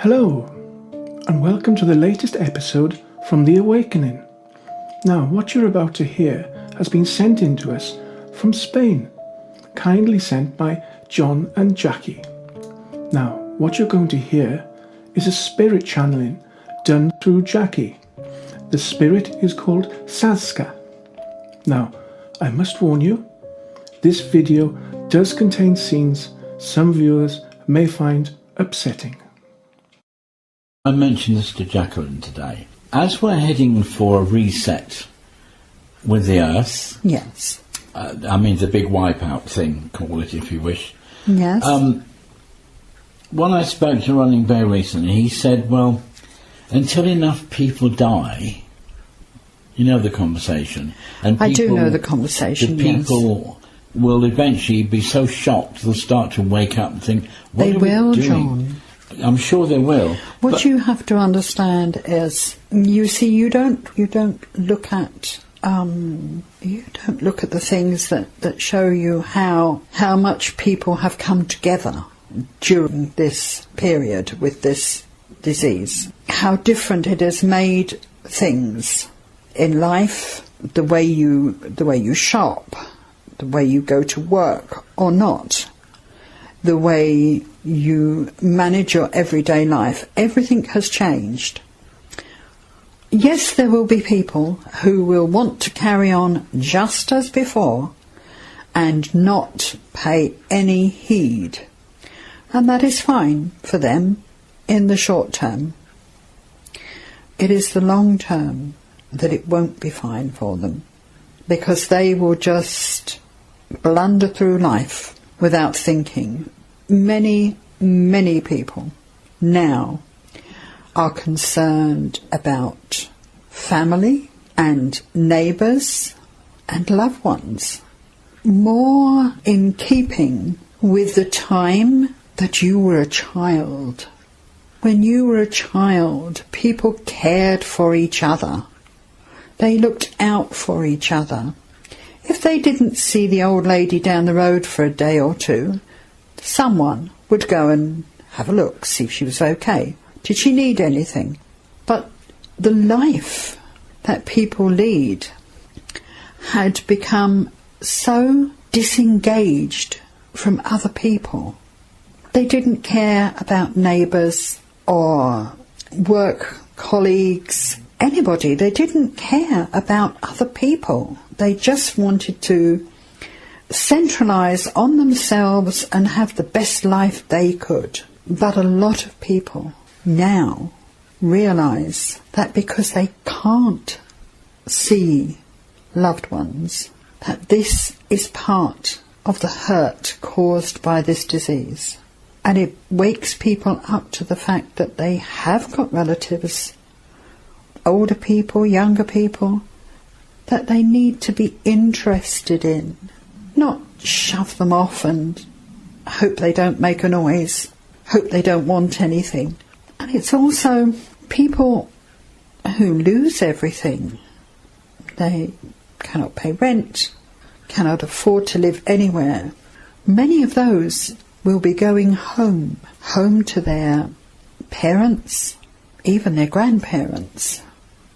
Hello, and welcome to the latest episode from The Awakening. Now, what you're about to hear has been sent in to us from Spain, kindly sent by John and Jacqui. Now, what you're going to hear is a spirit channeling done through Jacqui. The spirit is called Sazka. Now, I must warn you, this video does contain scenes some viewers may find upsetting. I mentioned this to Jacqueline today. As we're heading for a reset with the Earth, yes, the big wipeout thing, call it if you wish. Yes. When I spoke to Running Bear recently, he said, well, until enough people die, you know the conversation. And I do know the conversation, people will eventually be so shocked they'll start to wake up and think, what they are we will, doing? John. I'm sure they will. What you have to understand is, you see, you don't look at the things that show you how much people have come together during this period with this disease. How different it has made things in life, the way you shop, the way you go to work or not, the way you manage your everyday life. Everything has changed. Yes, there will be people who will want to carry on just as before and not pay any heed. And that is fine for them in the short term. It is the long term that it won't be fine for them, because they will just blunder through life without thinking. Many people now are concerned about family and neighbours and loved ones, more in keeping with the time that you were a child. When you were a child, people cared for each other. They looked out for each other. If they didn't see the old lady down the road for a day or two, someone would go and have a look, see if she was okay. Did she need anything? But the life that people lead had become so disengaged from other people. They didn't care about neighbours or work colleagues, anybody. They didn't care about other people. They just wanted to centralise on themselves and have the best life they could. But a lot of people now realise that because they can't see loved ones, that this is part of the hurt caused by this disease. And it wakes people up to the fact that they have got relatives, older people, younger people, that they need to be interested in. Not shove them off and hope they don't make a noise, hope they don't want anything. And it's also people who lose everything. They cannot pay rent, cannot afford to live anywhere. Many of those will be going home to their parents, even their grandparents,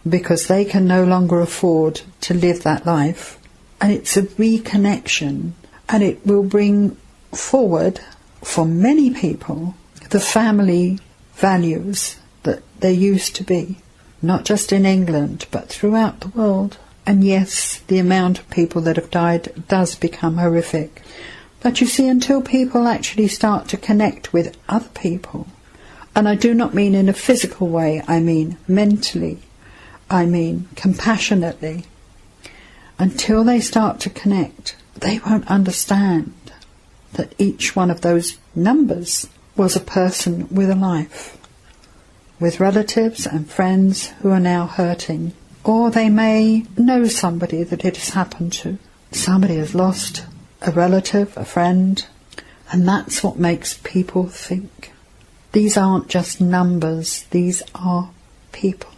because they can no longer afford to live that life. And it's a reconnection, and it will bring forward, for many people, the family values that there used to be, not just in England, but throughout the world. And yes, the amount of people that have died does become horrific. But you see, until people actually start to connect with other people, and I do not mean in a physical way, I mean mentally, I mean compassionately, until they start to connect, they won't understand that each one of those numbers was a person with a life, with relatives and friends who are now hurting. Or they may know somebody that it has happened to. Somebody has lost a relative, a friend, and that's what makes people think. These aren't just numbers, these are people.